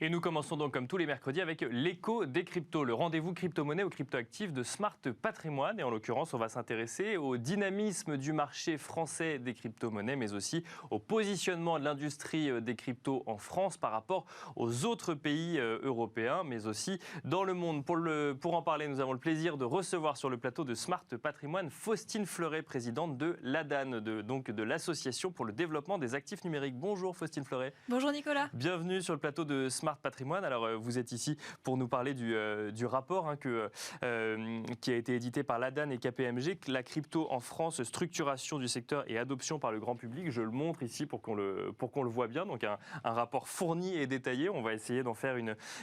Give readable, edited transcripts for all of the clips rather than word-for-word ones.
Et nous commençons donc comme tous les mercredis avec l'écho des cryptos, le rendez-vous crypto-monnaie ou crypto-actifs de Smart Patrimoine. Et en l'occurrence, on va s'intéresser au dynamisme du marché français des crypto-monnaies, mais aussi au positionnement de l'industrie des cryptos en France par rapport aux autres pays européens, mais aussi dans le monde. Pour en parler, nous avons le plaisir de recevoir sur le plateau de Smart Patrimoine Faustine Fleuret, présidente de l'ADAN, donc de l'Association pour le développement des actifs numériques. Bonjour Faustine Fleuret. Bonjour Nicolas. Bienvenue sur le plateau de Smart Patrimoine. Alors vous êtes ici pour nous parler du rapport qui a été édité par l'ADAN et KPMG, la crypto en France, structuration du secteur et adoption par le grand public. Je le montre ici pour qu'on le voit bien. Donc un rapport fourni et détaillé. On va essayer d'en faire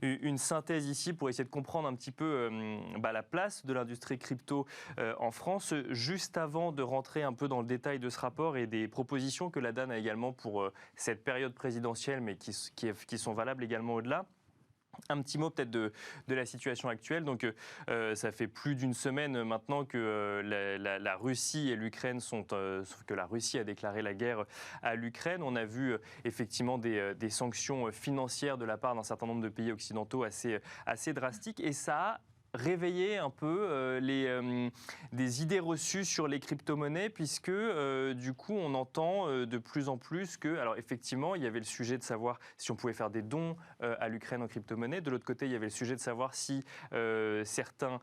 une synthèse ici pour essayer de comprendre un petit peu la place de l'industrie crypto en France. Juste avant de rentrer un peu dans le détail de ce rapport et des propositions que l'ADAN a également pour cette période présidentielle, mais qui sont valables également au-delà. Un petit mot peut-être de la situation actuelle. Donc, ça fait plus d'une semaine maintenant que la Russie et l'Ukraine que la Russie a déclaré la guerre à l'Ukraine. On a vu effectivement des sanctions financières de la part d'un certain nombre de pays occidentaux assez drastiques, et ça a réveiller un peu des idées reçues sur les crypto-monnaies, puisque du coup on entend de plus en plus que, alors effectivement il y avait le sujet de savoir si on pouvait faire des dons à l'Ukraine en crypto-monnaie, de l'autre côté il y avait le sujet de savoir si certains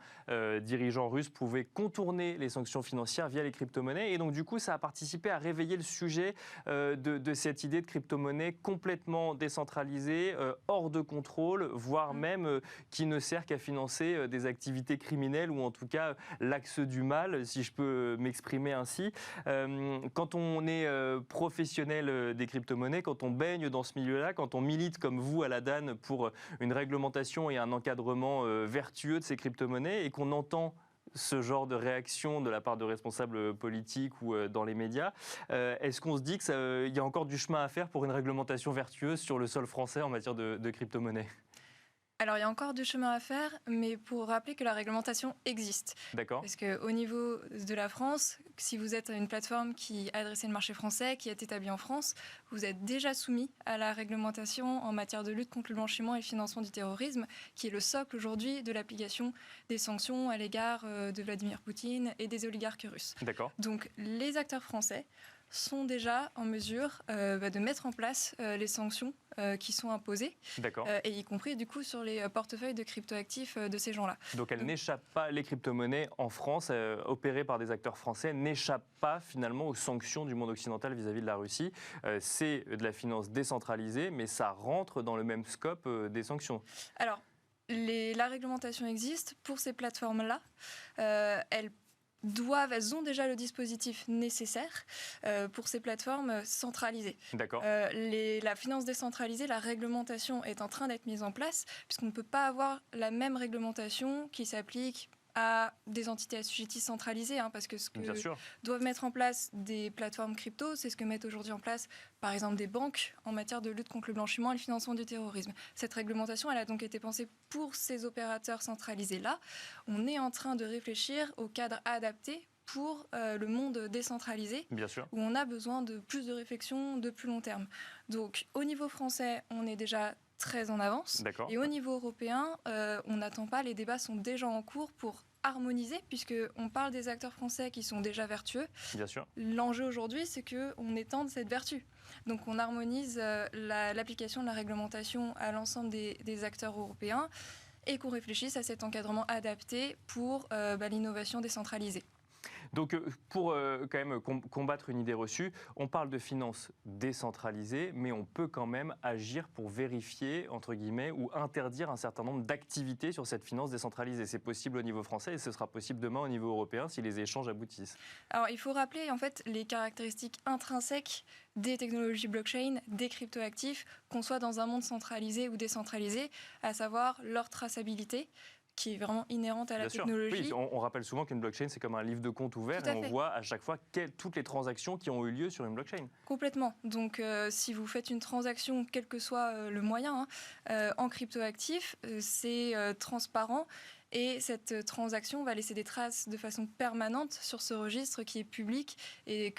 dirigeants russes pouvaient contourner les sanctions financières via les crypto-monnaies, et donc du coup ça a participé à réveiller le sujet de cette idée de crypto-monnaie complètement décentralisée, hors de contrôle, voire même qui ne sert qu'à financer des activités criminelles, ou en tout cas l'axe du mal, si je peux m'exprimer ainsi. Quand on est professionnel des crypto-monnaies, quand on baigne dans ce milieu-là, quand on milite comme vous à l'ADAN pour une réglementation et un encadrement vertueux de ces crypto-monnaies, et qu'on entend ce genre de réaction de la part de responsables politiques ou dans les médias, est-ce qu'on se dit qu'il y a encore du chemin à faire pour une réglementation vertueuse sur le sol français en matière de crypto-monnaie ? Alors, il y a encore du chemin à faire, mais pour rappeler que la réglementation existe. D'accord. Parce qu'au niveau de la France, si vous êtes une plateforme qui adresse le marché français, qui est établie en France, vous êtes déjà soumis à la réglementation en matière de lutte contre le blanchiment et le financement du terrorisme, qui est le socle aujourd'hui de l'application des sanctions à l'égard de Vladimir Poutine et des oligarques russes. D'accord. Donc, les acteurs français sont déjà en mesure de mettre en place les sanctions qui sont imposées, et y compris du coup sur les portefeuilles de cryptoactifs de ces gens-là. Donc elles n'échappent pas, les crypto-monnaies en France, opérées par des acteurs français, n'échappent pas finalement aux sanctions du monde occidental vis-à-vis de la Russie. C'est de la finance décentralisée, mais ça rentre dans le même scope des sanctions. Alors, la réglementation existe pour ces plateformes-là. Elles ont déjà le dispositif nécessaire pour ces plateformes centralisées. D'accord. La finance décentralisée, la réglementation est en train d'être mise en place, puisqu'on ne peut pas avoir la même réglementation qui s'applique à des entités assujetties centralisées, parce que ce que doivent mettre en place des plateformes crypto, c'est ce que mettent aujourd'hui en place, par exemple, des banques en matière de lutte contre le blanchiment et le financement du terrorisme. Cette réglementation, elle a donc été pensée pour ces opérateurs centralisés-là. On est en train de réfléchir au cadre adapté pour le monde décentralisé, bien sûr, où on a besoin de plus de réflexion de plus long terme. Donc, au niveau français, on est déjà très en avance. D'accord. Et au niveau européen, on n'attend pas, les débats sont déjà en cours pour harmoniser, puisqu'on parle des acteurs français qui sont déjà vertueux. Bien sûr. L'enjeu aujourd'hui, c'est qu'on étende cette vertu. Donc on harmonise l'application de la réglementation à l'ensemble des acteurs européens, et qu'on réfléchisse à cet encadrement adapté pour l'innovation décentralisée. Donc pour quand même combattre une idée reçue, on parle de finances décentralisées, mais on peut quand même agir pour vérifier, entre guillemets, ou interdire un certain nombre d'activités sur cette finance décentralisée. C'est possible au niveau français et ce sera possible demain au niveau européen si les échanges aboutissent. Alors il faut rappeler en fait les caractéristiques intrinsèques des technologies blockchain, des cryptoactifs, qu'on soit dans un monde centralisé ou décentralisé, à savoir leur traçabilité, qui est vraiment inhérente à la technologie. Oui, on rappelle souvent qu'une blockchain, c'est comme un livre de compte ouvert, et on voit à chaque fois toutes les transactions qui ont eu lieu sur une blockchain. Complètement. Donc, si vous faites une transaction, quel que soit le moyen, en cryptoactif, c'est transparent, Et cette transaction va laisser des traces de façon permanente sur ce registre qui est public et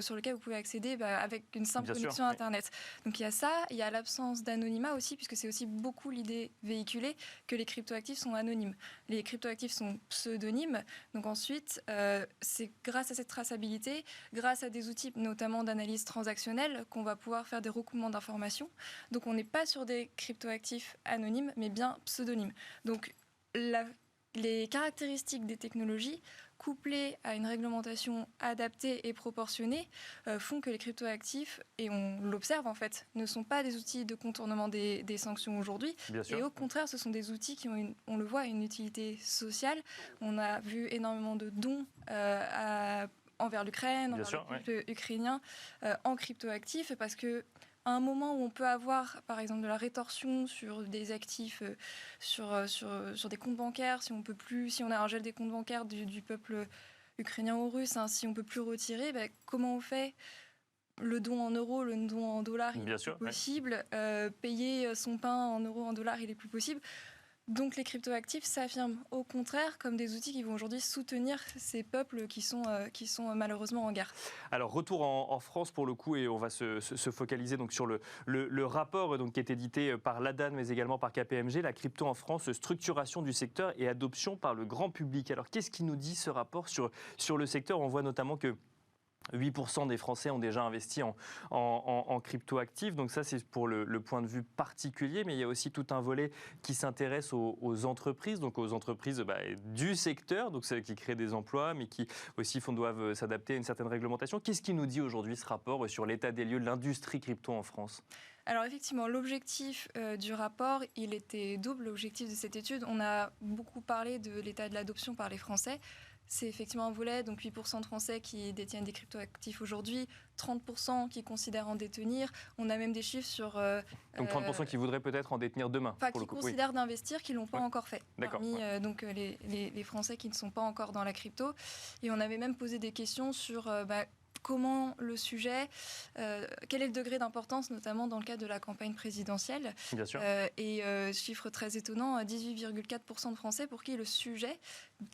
sur lequel vous pouvez accéder avec une simple connexion Internet. Donc il y a ça, il y a l'absence d'anonymat aussi, puisque c'est aussi beaucoup l'idée véhiculée que les cryptoactifs sont anonymes. Les cryptoactifs sont pseudonymes. Donc ensuite, c'est grâce à cette traçabilité, grâce à des outils notamment d'analyse transactionnelle, qu'on va pouvoir faire des recoupements d'informations. Donc on n'est pas sur des cryptoactifs anonymes, mais bien pseudonymes. Donc les caractéristiques des technologies, couplées à une réglementation adaptée et proportionnée, font que les cryptoactifs, et on l'observe en fait, ne sont pas des outils de contournement des sanctions aujourd'hui. Et au contraire, ce sont des outils qui ont, on le voit, une utilité sociale. On a vu énormément de dons envers l'Ukraine, envers le peuple ukrainien, en cryptoactifs, parce que à un moment où on peut avoir, par exemple, de la rétorsion sur des actifs, sur des comptes bancaires, si on a un gel des comptes bancaires du peuple ukrainien ou russe, si on ne peut plus retirer, comment on fait ? Le don en euros, le don en dollars, il est plus possible. Payer son pain en euros, en dollars, il est plus possible. Donc les cryptoactifs s'affirment au contraire comme des outils qui vont aujourd'hui soutenir ces peuples qui sont malheureusement en guerre. Alors retour en France pour le coup, et on va se focaliser donc sur le rapport donc, qui est édité par l'ADAN mais également par KPMG, la crypto en France, structuration du secteur et adoption par le grand public. Alors qu'est-ce qui nous dit ce rapport sur le secteur ? On voit notamment que 8% des Français ont déjà investi en crypto-actifs. Donc ça, c'est pour le point de vue particulier. Mais il y a aussi tout un volet qui s'intéresse aux entreprises, donc aux entreprises du secteur, donc celles qui créent des emplois, mais qui aussi doivent s'adapter à une certaine réglementation. Qu'est-ce qui nous dit aujourd'hui ce rapport sur l'état des lieux de l'industrie crypto en France ? Alors effectivement, l'objectif du rapport, il était double. L'objectif de cette étude, on a beaucoup parlé de l'état de l'adoption par les Français. C'est effectivement un volet, donc 8% de Français qui détiennent des cryptoactifs aujourd'hui, 30% qui considèrent en détenir. On a même des chiffres sur... donc 30% qui voudraient peut-être en détenir demain. Enfin, qui considèrent d'investir, qui ne l'ont pas encore fait. D'accord. Parmi donc, les Français qui ne sont pas encore dans la crypto. Et on avait même posé des questions sur... comment le sujet, quel est le degré d'importance, notamment dans le cadre de la campagne présidentielle. Bien sûr. Chiffre très étonnant, 18,4% de Français pour qui le sujet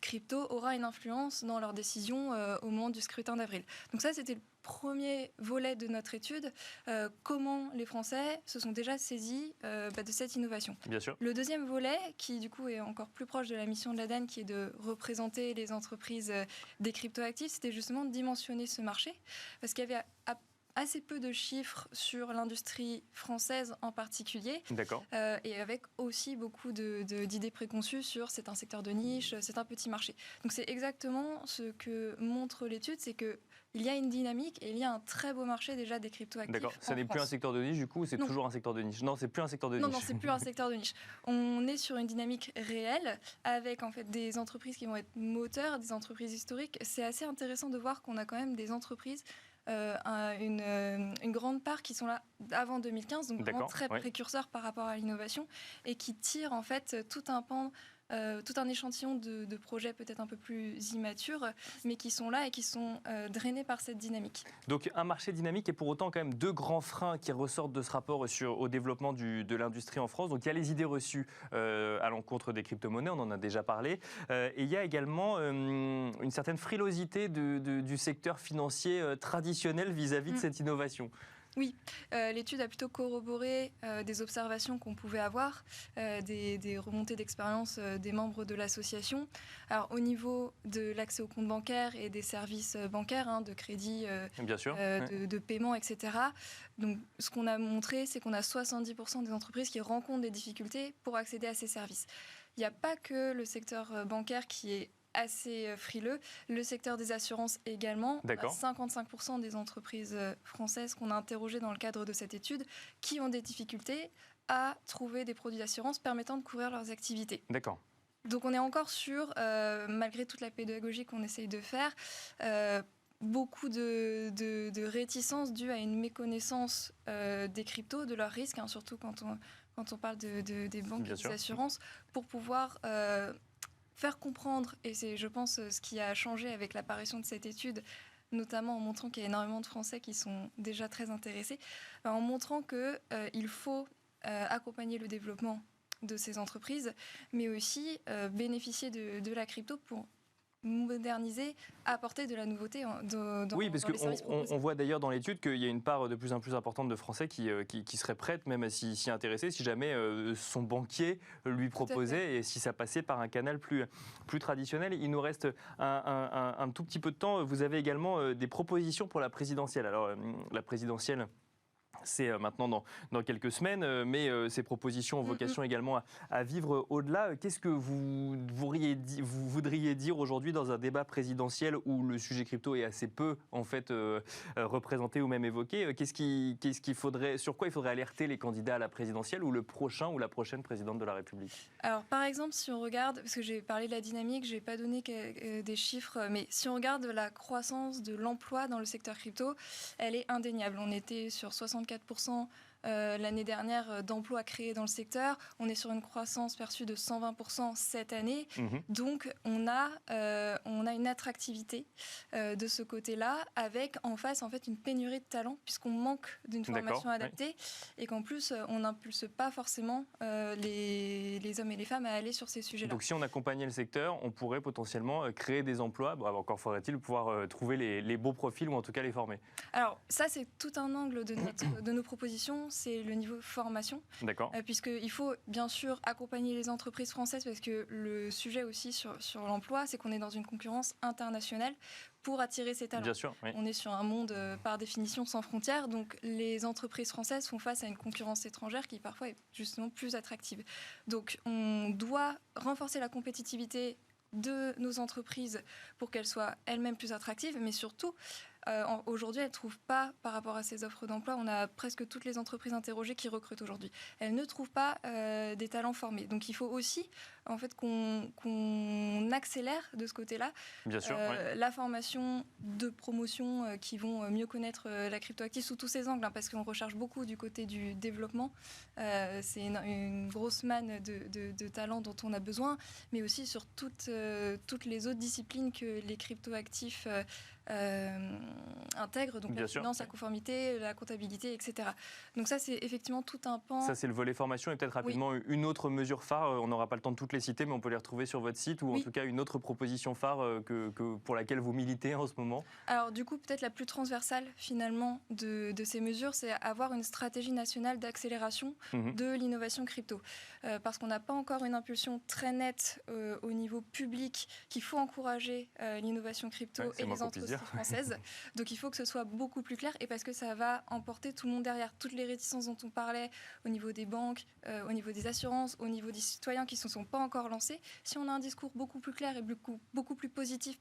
crypto aura une influence dans leurs décisions au moment du scrutin d'avril. Donc ça, c'était le premier volet de notre étude, comment les Français se sont déjà saisis de cette innovation. Bien sûr. Le deuxième volet, qui du coup est encore plus proche de la mission de l'ADAN, qui est de représenter les entreprises des cryptoactifs, c'était justement de dimensionner ce marché, parce qu'il y avait assez peu de chiffres sur l'industrie française en particulier. D'accord. Et avec aussi beaucoup d'idées préconçues sur c'est un secteur de niche, c'est un petit marché. Donc c'est exactement ce que montre l'étude, c'est que il y a une dynamique et il y a un très beau marché déjà des cryptoactifs. D'accord, ça n'est plus un secteur de niche du coup, ou c'est toujours un secteur de niche ? Non, c'est plus un secteur de niche. Non, c'est plus un secteur de niche. On est sur une dynamique réelle avec en fait des entreprises qui vont être moteurs, des entreprises historiques. C'est assez intéressant de voir qu'on a quand même des entreprises, une grande part qui sont là avant 2015, donc vraiment très précurseurs par rapport à l'innovation et qui tirent en fait tout un échantillon de projets peut-être un peu plus immatures, mais qui sont là et qui sont drainés par cette dynamique. Donc un marché dynamique et pour autant quand même deux grands freins qui ressortent de ce rapport au développement de l'industrie en France. Donc il y a les idées reçues à l'encontre des crypto-monnaies, on en a déjà parlé, et il y a également une certaine frilosité du secteur financier traditionnel vis-à-vis de cette innovation. Oui, l'étude a plutôt corroboré des observations qu'on pouvait avoir, des remontées d'expérience des membres de l'association. Alors au niveau de l'accès aux comptes bancaires et des services bancaires, de crédit, de paiement, etc. Donc ce qu'on a montré, c'est qu'on a 70% des entreprises qui rencontrent des difficultés pour accéder à ces services. Il n'y a pas que le secteur bancaire qui est assez frileux. Le secteur des assurances également. 55% des entreprises françaises qu'on a interrogées dans le cadre de cette étude qui ont des difficultés à trouver des produits d'assurance permettant de couvrir leurs activités. D'accord. Donc on est encore sur, malgré toute la pédagogie qu'on essaye de faire, beaucoup de réticences dues à une méconnaissance des cryptos, de leurs risques, surtout quand on parle des banques et des assurances, pour pouvoir faire comprendre, et c'est, je pense, ce qui a changé avec l'apparition de cette étude, notamment en montrant qu'il y a énormément de Français qui sont déjà très intéressés, en montrant qu'il faut accompagner le développement de ces entreprises, mais aussi bénéficier de la crypto pour moderniser, apporter de la nouveauté oui, parce dans les services proposés. on voit d'ailleurs dans l'étude qu'il y a une part de plus en plus importante de Français qui seraient prêts même à s'y intéresser si jamais son banquier lui proposait et si ça passait par un canal plus traditionnel. Il nous reste un tout petit peu de temps. Vous avez également des propositions pour la présidentielle. Alors, la présidentielle, c'est maintenant dans quelques semaines, mais ces propositions ont vocation également à vivre au-delà. Qu'est-ce que vous voudriez dire aujourd'hui dans un débat présidentiel où le sujet crypto est assez peu en fait représenté ou même évoqué? Sur quoi il faudrait alerter les candidats à la présidentielle ou le prochain ou la prochaine présidente de la République? Alors par exemple, si on regarde, parce que j'ai parlé de la dynamique, je n'ai pas donné des chiffres, mais si on regarde la croissance de l'emploi dans le secteur crypto, elle est indéniable. On était sur 64% l'année dernière d'emplois créés dans le secteur. On est sur une croissance perçue de 120% cette année. Donc, on a une attractivité de ce côté-là, avec en face en fait une pénurie de talent, puisqu'on manque d'une formation adaptée et qu'en plus, on n'impulse pas forcément les hommes et les femmes à aller sur ces sujets-là. Donc, si on accompagnait le secteur, on pourrait potentiellement créer des emplois. Bon, encore faudrait-il pouvoir trouver les bons profils ou en tout cas les former. Alors, ça, c'est tout un angle de nos propositions. C'est le niveau formation. D'accord. Puisqu'il faut bien sûr accompagner les entreprises françaises, parce que le sujet aussi sur l'emploi, c'est qu'on est dans une concurrence internationale pour attirer ces talents. Bien sûr, oui. On est sur un monde par définition sans frontières, donc les entreprises françaises font face à une concurrence étrangère qui parfois est justement plus attractive. Donc on doit renforcer la compétitivité de nos entreprises pour qu'elles soient elles-mêmes plus attractives, mais surtout aujourd'hui, elles ne trouvent pas, par rapport à ces offres d'emploi, on a presque toutes les entreprises interrogées qui recrutent aujourd'hui. Elles ne trouvent pas des talents formés. Donc il faut aussi en fait, qu'on accélère de ce côté-là. Bien sûr, la formation de promotion qui vont mieux connaître la cryptoactive sous tous ses angles, hein, parce qu'on recherche beaucoup du côté du développement. C'est une grosse manne de talents dont on a besoin, mais aussi sur toutes les autres disciplines que les cryptoactifs intègrent, donc la finance, la conformité, la comptabilité, etc. Donc ça, c'est effectivement tout un pan. Ça, c'est le volet formation. Et peut-être rapidement une autre mesure phare, on n'aura pas le temps de toutes les citer, mais on peut les retrouver sur votre site, ou en tout cas une autre proposition phare pour laquelle vous militez en ce moment. Alors du coup, peut-être la plus transversale finalement de ces mesures, c'est avoir une stratégie nationale d'accélération de l'innovation crypto. Parce qu'on n'a pas encore une impulsion très nette au niveau public qu'il faut encourager l'innovation crypto et les entreprises françaises. Donc il faut que ce soit beaucoup plus clair, et parce que ça va emporter tout le monde derrière. Toutes les réticences dont on parlait au niveau des banques, au niveau des assurances, au niveau des citoyens qui ne se sont pas encore lancés, si on a un discours beaucoup plus clair et beaucoup plus positif,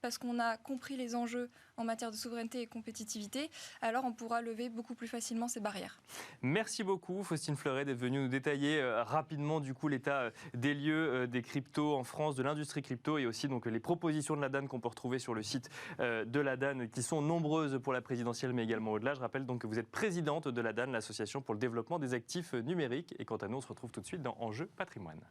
parce qu'on a compris les enjeux en matière de souveraineté et compétitivité, alors on pourra lever beaucoup plus facilement ces barrières. Merci beaucoup Faustine Fleuret d'être venue nous détailler rapidement du coup l'état des lieux des cryptos en France, de l'industrie crypto, et aussi donc les propositions de la DAN qu'on peut retrouver sur le site de la DAN, qui sont nombreuses pour la présidentielle mais également au-delà. Je rappelle donc que vous êtes présidente de la DAN, l'association pour le développement des actifs numériques. Et quant à nous, on se retrouve tout de suite dans Enjeu Patrimoine.